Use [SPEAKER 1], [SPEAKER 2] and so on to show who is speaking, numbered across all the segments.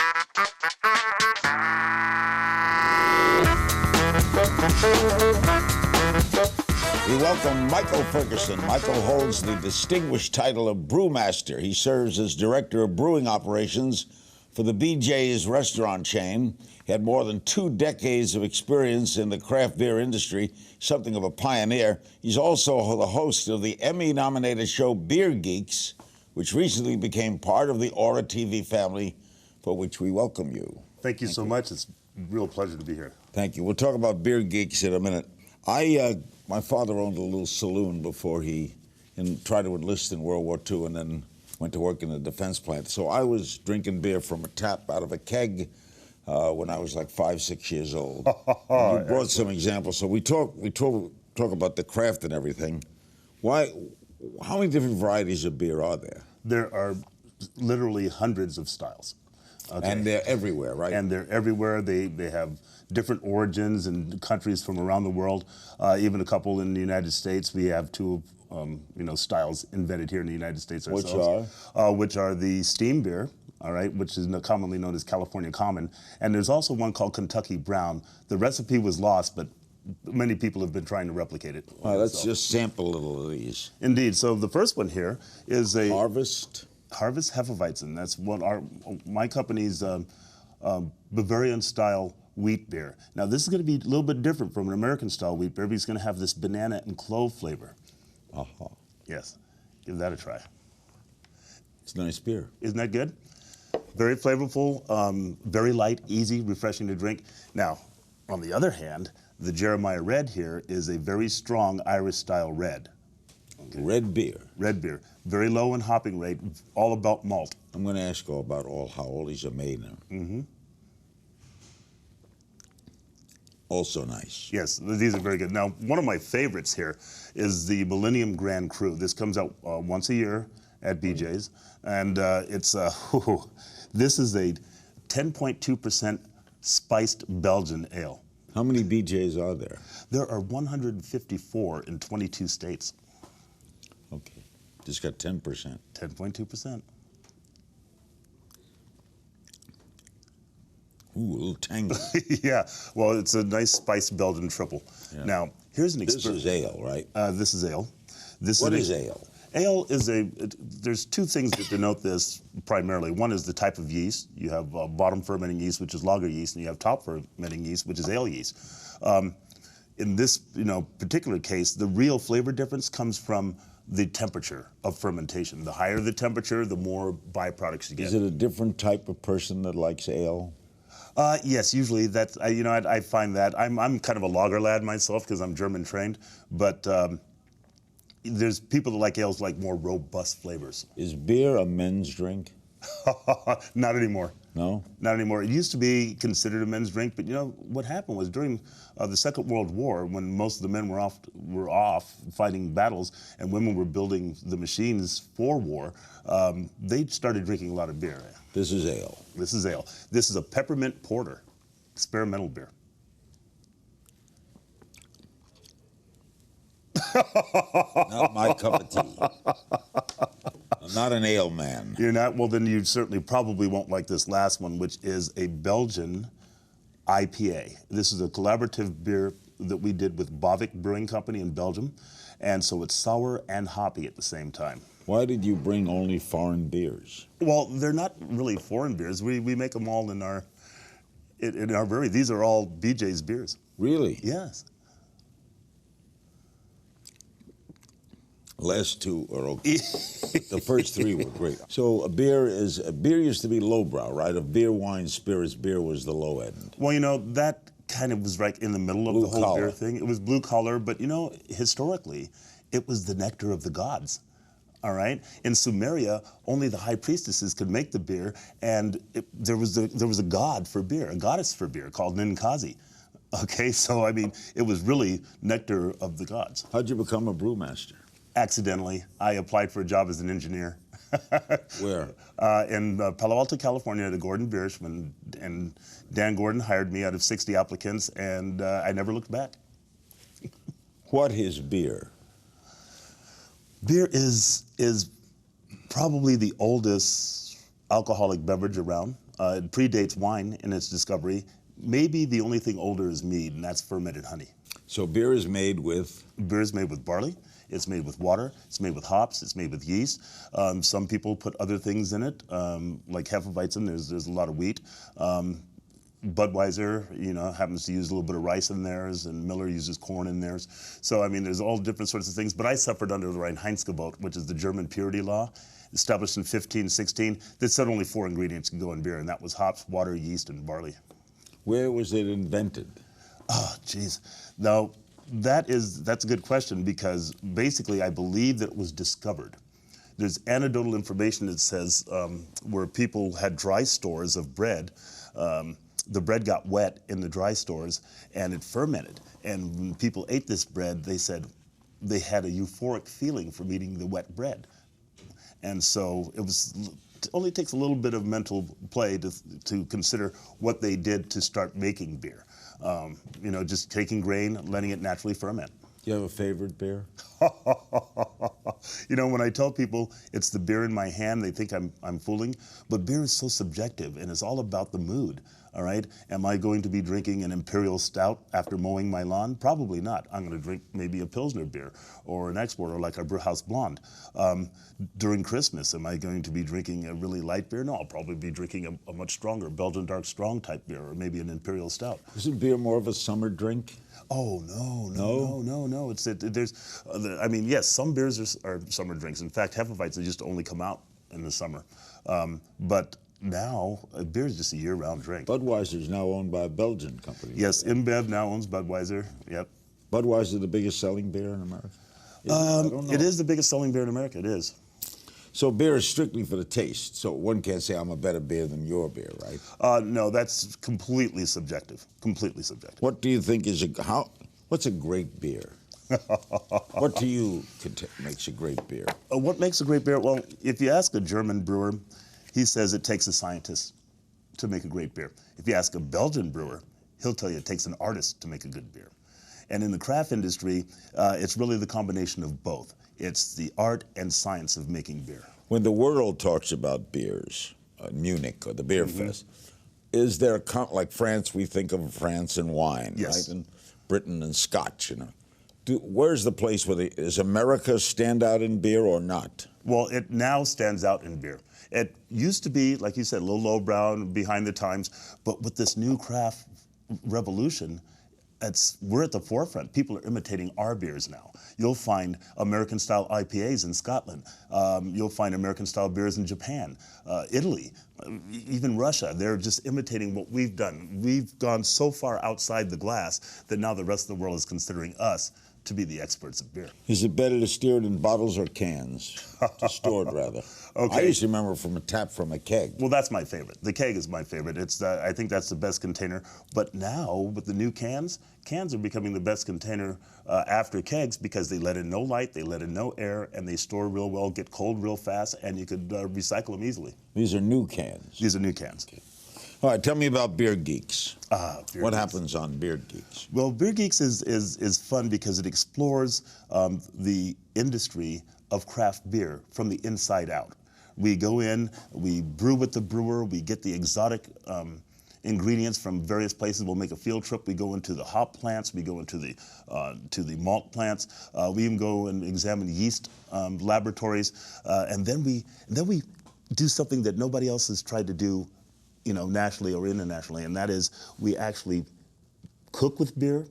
[SPEAKER 1] We welcome Michael Ferguson. Michael holds the distinguished title of brewmaster. He serves as director of brewing operations for the BJ's restaurant chain. He had more than 2 decades of experience in the craft beer industry, something of a pioneer. He's also the host of the Emmy-nominated show Beer Geeks, which recently became part of the Ora TV family, for which we welcome you.
[SPEAKER 2] Thank you so much. It's a real pleasure to be here.
[SPEAKER 1] Thank you. We'll talk about Beer Geeks in a minute. My father owned a little saloon before he tried to enlist in World War II and then went to work in a defense plant. So I was drinking beer from a tap out of a keg when I was like 5, 6 years old. You brought some examples. So we talk about the craft and everything. How many different varieties of beer are there?
[SPEAKER 2] There are literally hundreds of styles. Okay.
[SPEAKER 1] And they're everywhere, right?
[SPEAKER 2] And they're everywhere. They have different origins in countries from around the world. Even a couple in the United States. We have 2 styles invented here in the United States ourselves. Which are the steam beer, all right, which is commonly known as California Common. And there's also one called Kentucky Brown. The recipe was lost, but many people have been trying to replicate it.
[SPEAKER 1] Let's just sample a little of these.
[SPEAKER 2] Indeed. So the first one here is a
[SPEAKER 1] Harvest
[SPEAKER 2] Hefeweizen. That's what my company's Bavarian-style wheat beer. Now, this is going to be a little bit different from an American-style wheat beer, but it's going to have this banana and clove flavor. Yes. Give that a try.
[SPEAKER 1] It's nice beer.
[SPEAKER 2] Isn't that good? Very flavorful, very light, easy, refreshing to drink. Now, on the other hand, the Jeremiah Red here is a very strong Irish-style red.
[SPEAKER 1] Okay. Red beer.
[SPEAKER 2] Red beer. Very low in hopping rate, all about malt.
[SPEAKER 1] I'm going to ask you about how all these are made now.
[SPEAKER 2] Mm-hmm.
[SPEAKER 1] Also nice.
[SPEAKER 2] Yes, these are very good. Now, one of my favorites here is the Millennium Grand Cru. This comes out once a year at BJ's, and this is a 10.2% spiced Belgian ale.
[SPEAKER 1] How many BJ's are there?
[SPEAKER 2] There are 154 in 22 states.
[SPEAKER 1] Okay, just got 10%.
[SPEAKER 2] 10.2%.
[SPEAKER 1] Ooh, a little tangy.
[SPEAKER 2] Yeah, well, it's a nice spiced Belgian triple. Yeah. Now, here's an experiment.
[SPEAKER 1] This is ale, right?
[SPEAKER 2] This is ale.
[SPEAKER 1] What is ale?
[SPEAKER 2] Ale is there's 2 things that denote this primarily. One is the type of yeast. You have bottom fermenting yeast, which is lager yeast, and you have top fermenting yeast, which is ale yeast. In this particular case, the real flavor difference comes from the temperature of fermentation. The higher the temperature, the more byproducts you get.
[SPEAKER 1] Is it a different type of person that likes ale?
[SPEAKER 2] Yes, usually that's, I find that. I'm kind of a lager lad myself because I'm German trained, but there's people that like ales like more robust flavors.
[SPEAKER 1] Is beer a men's drink?
[SPEAKER 2] Not anymore.
[SPEAKER 1] No?
[SPEAKER 2] Not anymore. It used to be considered a men's drink, but what happened was during the Second World War, when most of the men were off fighting battles and women were building the machines for war, they started drinking a lot of beer.
[SPEAKER 1] This is ale.
[SPEAKER 2] This is ale. This is a peppermint porter, experimental beer.
[SPEAKER 1] Not my cup of tea. I'm not an ale man.
[SPEAKER 2] You're not? Well, then you certainly probably won't like this last one, which is a Belgian IPA. This is a collaborative beer that we did with Bavik Brewing Company in Belgium, and so it's sour and hoppy at the same time.
[SPEAKER 1] Why did you bring only foreign beers?
[SPEAKER 2] Well, they're not really foreign beers. We make them all in our brewery. These are all BJ's beers.
[SPEAKER 1] Really?
[SPEAKER 2] Yes.
[SPEAKER 1] Last 2 are okay. The first 3 were great. So a beer used to be lowbrow, right? Of beer, wine, spirits, beer was the low end.
[SPEAKER 2] Well, that kind of was right in the middle of the whole beer thing. It was blue collar, but historically, it was the nectar of the gods. All right. In Sumeria, only the high priestesses could make the beer, and there was a god for beer, a goddess for beer called Ninkazi. Okay, so it was really nectar of the gods.
[SPEAKER 1] How'd you become a brewmaster?
[SPEAKER 2] Accidentally. I applied for a job as an engineer.
[SPEAKER 1] Where?
[SPEAKER 2] In Palo Alto, California, at a Gordon Biersch, and Dan Gordon hired me out of 60 applicants, and I never looked back.
[SPEAKER 1] What is beer?
[SPEAKER 2] Beer is probably the oldest alcoholic beverage around. It predates wine in its discovery. Maybe the only thing older is mead, and that's fermented honey.
[SPEAKER 1] So beer is made with?
[SPEAKER 2] Beer is made with barley. It's made with water. It's made with hops. It's made with yeast. Some people put other things in it, like Hefeweizen. There's a lot of wheat. Budweiser, happens to use a little bit of rice in theirs, and Miller uses corn in theirs. So, I mean, there's all different sorts of things. But I suffered under the Reinheitsgebot, which is the German purity law, established in 1516, that said only 4 ingredients can go in beer, and that was hops, water, yeast, and barley.
[SPEAKER 1] Where was it invented?
[SPEAKER 2] Oh, geez. Now, that's a good question, because basically I believe that it was discovered. There's anecdotal information that says where people had dry stores of bread, the bread got wet in the dry stores and it fermented. And when people ate this bread, they said they had a euphoric feeling from eating the wet bread. And so it only takes a little bit of mental play to consider what they did to start making beer. Just taking grain, letting it naturally ferment.
[SPEAKER 1] Do you have a favorite beer?
[SPEAKER 2] When I tell people it's the beer in my hand, they think I'm fooling. But beer is so subjective, and it's all about the mood. All right? Am I going to be drinking an imperial stout after mowing my lawn? Probably not. I'm going to drink maybe a Pilsner beer or an exporter like our Brewhouse Blonde. During Christmas, am I going to be drinking a really light beer? No, I'll probably be drinking a much stronger Belgian Dark Strong type beer, or maybe an imperial stout.
[SPEAKER 1] Isn't beer more of a summer drink?
[SPEAKER 2] Oh, no. Yes, some beers are summer drinks. In fact, Hefeweizen just only come out in the summer. But now, beer is just a year-round drink.
[SPEAKER 1] Budweiser is now owned by a Belgian company.
[SPEAKER 2] Yes, InBev now owns Budweiser. Yep.
[SPEAKER 1] Budweiser the biggest selling beer in America?
[SPEAKER 2] It is the biggest selling beer in America. It is.
[SPEAKER 1] So beer is strictly for the taste. So one can't say I'm a better beer than your beer, right?
[SPEAKER 2] No, that's completely subjective. Completely subjective.
[SPEAKER 1] What do you think what's a great beer? What to you makes a great beer?
[SPEAKER 2] What makes a great beer? Well, if you ask a German brewer, he says it takes a scientist to make a great beer. If you ask a Belgian brewer, he'll tell you it takes an artist to make a good beer. And in the craft industry, it's really the combination of both. It's the art and science of making beer.
[SPEAKER 1] When the world talks about beers, Munich or the Beer Fest, is there like France? We think of France and wine,
[SPEAKER 2] yes,
[SPEAKER 1] right? And Britain and Scotch. Where's the place where does America stand out in beer or not? Well,
[SPEAKER 2] it now stands out in beer. It used to be, like you said, a little lowbrow and behind the times, but with this new craft revolution, we're at the forefront. People are imitating our beers now. You'll find American-style IPAs in Scotland. You'll find American-style beers in Japan, Italy, even Russia. They're just imitating what we've done. We've gone so far outside the glass that now the rest of the world is considering us to be the experts of beer.
[SPEAKER 1] Is it better to steer it in bottles or cans? To store it, rather.
[SPEAKER 2] Okay.
[SPEAKER 1] I used to remember from a tap from a keg.
[SPEAKER 2] Well, that's my favorite. The keg is my favorite. I think that's the best container. But now, with the new cans are becoming the best container after kegs because they let in no light, they let in no air, and they store real well, get cold real fast, and you could recycle them easily.
[SPEAKER 1] These are new cans?
[SPEAKER 2] These are new cans.
[SPEAKER 1] Okay. All right, tell me about Beer Geeks. What happens on Beer Geeks?
[SPEAKER 2] Well, Beer Geeks is fun because it explores the industry of craft beer from the inside out. We go in, we brew with the brewer, we get the exotic ingredients from various places. We'll make a field trip. We go into the hop plants, we go into the malt plants. We even go and examine yeast laboratories, and then we do something that nobody else has tried to do, nationally or internationally, and that is we actually cook with beer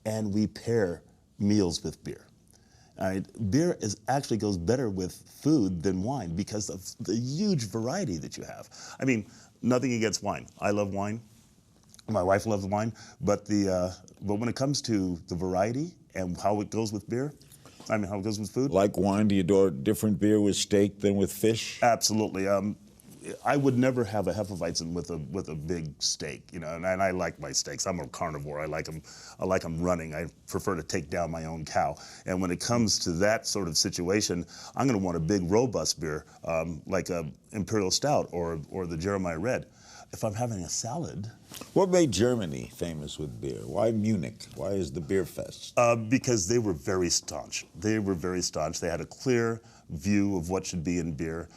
[SPEAKER 2] and we pair meals with beer. All right? Beer actually goes better with food than wine because of the huge variety that you have. I mean, nothing against wine. I love wine. My wife loves wine, but when it comes to the variety and how it goes with beer, how it goes with food.
[SPEAKER 1] Like wine, do you do a different beer with steak than with fish?
[SPEAKER 2] Absolutely. I would never have a Hefeweizen with a big steak, and I like my steaks. I'm a carnivore. I like them running. I prefer to take down my own cow. And when it comes to that sort of situation, I'm going to want a big, robust beer, like a Imperial Stout or the Jeremiah Red. If I'm having a salad.
[SPEAKER 1] What made Germany famous with beer? Why Munich? Why is the Beer Fest?
[SPEAKER 2] Because they were very staunch. They were very staunch. They had a clear view of what should be in beer.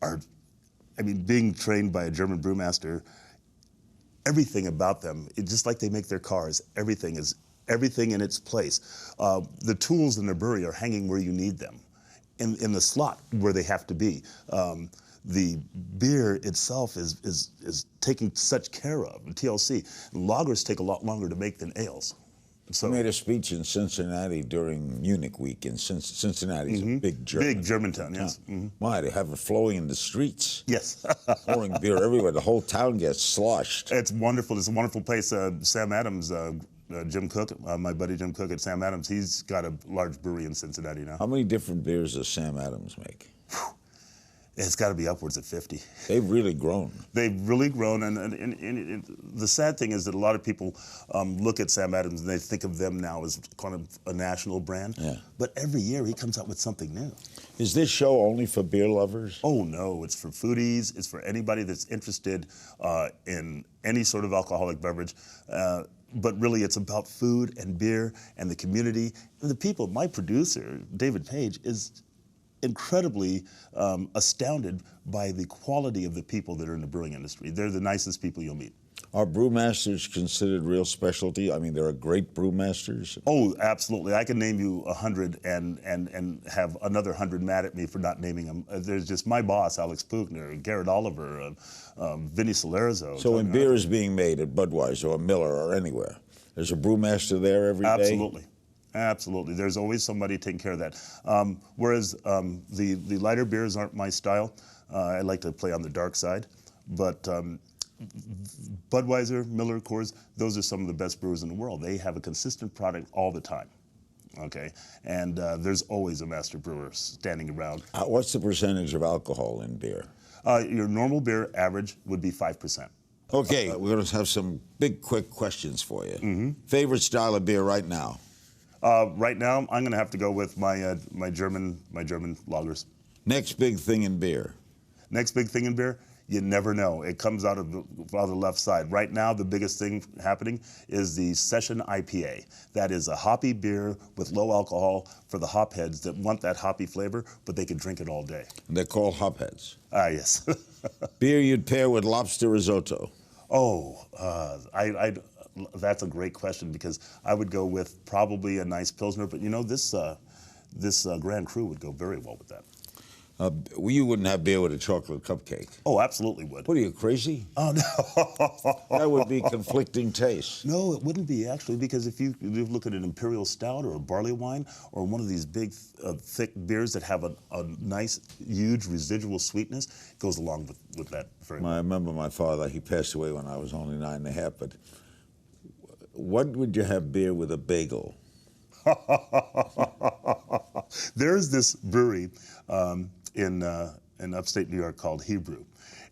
[SPEAKER 2] are, I mean, being trained by a German brewmaster, everything about them, it's just like they make their cars, everything in its place. The tools in the brewery are hanging where you need them, in the slot where they have to be. The beer itself is taken such care of. TLC, lagers take a lot longer to make than ales. So,
[SPEAKER 1] I made a speech in Cincinnati during Munich week, and Cincinnati's a big
[SPEAKER 2] German town, yes.
[SPEAKER 1] Why, they have it flowing in the streets.
[SPEAKER 2] Yes.
[SPEAKER 1] Pouring beer everywhere. The whole town gets sloshed.
[SPEAKER 2] It's wonderful. It's a wonderful place. Sam Adams, Jim Cook, my buddy Jim Cook at Sam Adams, he's got a large brewery in Cincinnati now.
[SPEAKER 1] How many different beers does Sam Adams make?
[SPEAKER 2] It's got to be upwards of 50.
[SPEAKER 1] They've really grown.
[SPEAKER 2] They've really grown, and the sad thing is that a lot of people look at Sam Adams and they think of them now as kind of a national brand.
[SPEAKER 1] Yeah.
[SPEAKER 2] But every year he comes out with something new.
[SPEAKER 1] Is this show only for beer lovers?
[SPEAKER 2] Oh no, it's for foodies. It's for anybody that's interested in any sort of alcoholic beverage. But really, it's about food and beer and the community and the people. My producer, David Page, is incredibly astounded by the quality of the people that are in the brewing industry. They're the nicest people you'll meet.
[SPEAKER 1] Are brewmasters considered real specialty? I mean, there are great brewmasters.
[SPEAKER 2] Oh, absolutely. I can name you 100 and have another 100 mad at me for not naming them. There's just my boss, Alex Puchner, Garrett Oliver, Vinny Salerzo.
[SPEAKER 1] So when beer is being made at Budweiser or Miller or anywhere, there's a brewmaster there every day?
[SPEAKER 2] Absolutely. Absolutely. There's always somebody taking care of that. Whereas the lighter beers aren't my style. I like to play on the dark side. But Budweiser, Miller, Coors, those are some of the best brewers in the world. They have a consistent product all the time. Okay, and there's always a master brewer standing around.
[SPEAKER 1] What's the percentage of alcohol in beer?
[SPEAKER 2] Your normal beer average would be 5%.
[SPEAKER 1] Okay, we're going to have some big, quick questions for you. Favorite style of beer right now?
[SPEAKER 2] Right now, I'm going to have to go with my German lagers.
[SPEAKER 1] Next big thing in beer?
[SPEAKER 2] Next big thing in beer? You never know. It comes out of the left side. Right now, the biggest thing happening is the Session IPA. That is a hoppy beer with low alcohol for the hopheads that want that hoppy flavor, but they can drink it all day.
[SPEAKER 1] And they're called hopheads?
[SPEAKER 2] Yes.
[SPEAKER 1] Beer you'd pair with lobster risotto?
[SPEAKER 2] Oh, that's a great question because I would go with probably a nice Pilsner, but you know, this Grand Cru would go very well with that.
[SPEAKER 1] You wouldn't have beer with a chocolate cupcake?
[SPEAKER 2] Oh, absolutely would.
[SPEAKER 1] What are you, crazy?
[SPEAKER 2] Oh, no.
[SPEAKER 1] That would be conflicting tastes.
[SPEAKER 2] No, it wouldn't be, actually, because if you look at an imperial stout or a barley wine or one of these big, thick beers that have a nice, huge residual sweetness, it goes along with that very well.
[SPEAKER 1] I remember my father, he passed away when I was only 9.5, but what would you have beer with a bagel?
[SPEAKER 2] There's this brewery in upstate New York called Hebrew,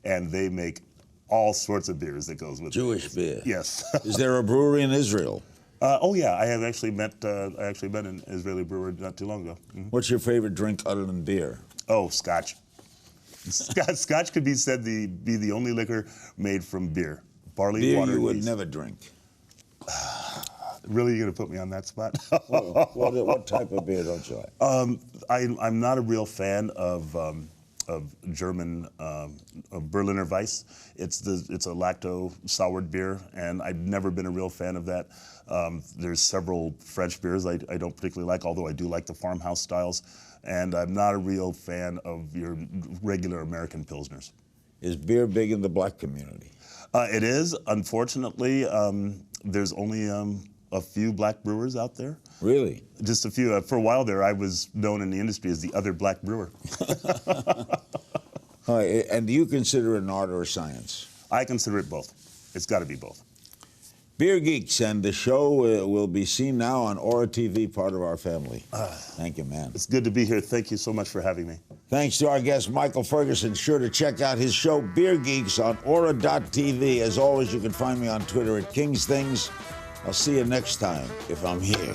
[SPEAKER 2] and they make all sorts of beers that goes with
[SPEAKER 1] Jewish beer.
[SPEAKER 2] Yes.
[SPEAKER 1] Is there a brewery in Israel?
[SPEAKER 2] Oh yeah, I actually met an Israeli brewer not too long ago.
[SPEAKER 1] What's your favorite drink other than beer?
[SPEAKER 2] Oh, Scotch. Scotch could be said to be the only liquor made from beer, barley,
[SPEAKER 1] beer
[SPEAKER 2] water,
[SPEAKER 1] you would
[SPEAKER 2] yeast.
[SPEAKER 1] never drink.
[SPEAKER 2] Really, you're gonna put me on that spot?
[SPEAKER 1] What type of beer don't you like?
[SPEAKER 2] I'm not a real fan of German Berliner Weiss. It's a lacto soured beer, and I've never been a real fan of that. There's several French beers I don't particularly like, although I do like the farmhouse styles. And I'm not a real fan of your regular American Pilsners.
[SPEAKER 1] Is beer big in the black community?
[SPEAKER 2] It is. Unfortunately, there's only a few black brewers out there.
[SPEAKER 1] Really?
[SPEAKER 2] Just a few. For a while there, I was known in the industry as the other black brewer.
[SPEAKER 1] And do you consider it an art or a science?
[SPEAKER 2] I consider it both. It's got to be both.
[SPEAKER 1] Beer Geeks, and the show will be seen now on Ora TV, part of our family. Thank you, man.
[SPEAKER 2] It's good to be here. Thank you so much for having me.
[SPEAKER 1] Thanks to our guest, Michael Ferguson. Sure to check out his show, Beer Geeks, on Ora.tv. As always, you can find me on Twitter at King's Things. I'll see you next time, if I'm here.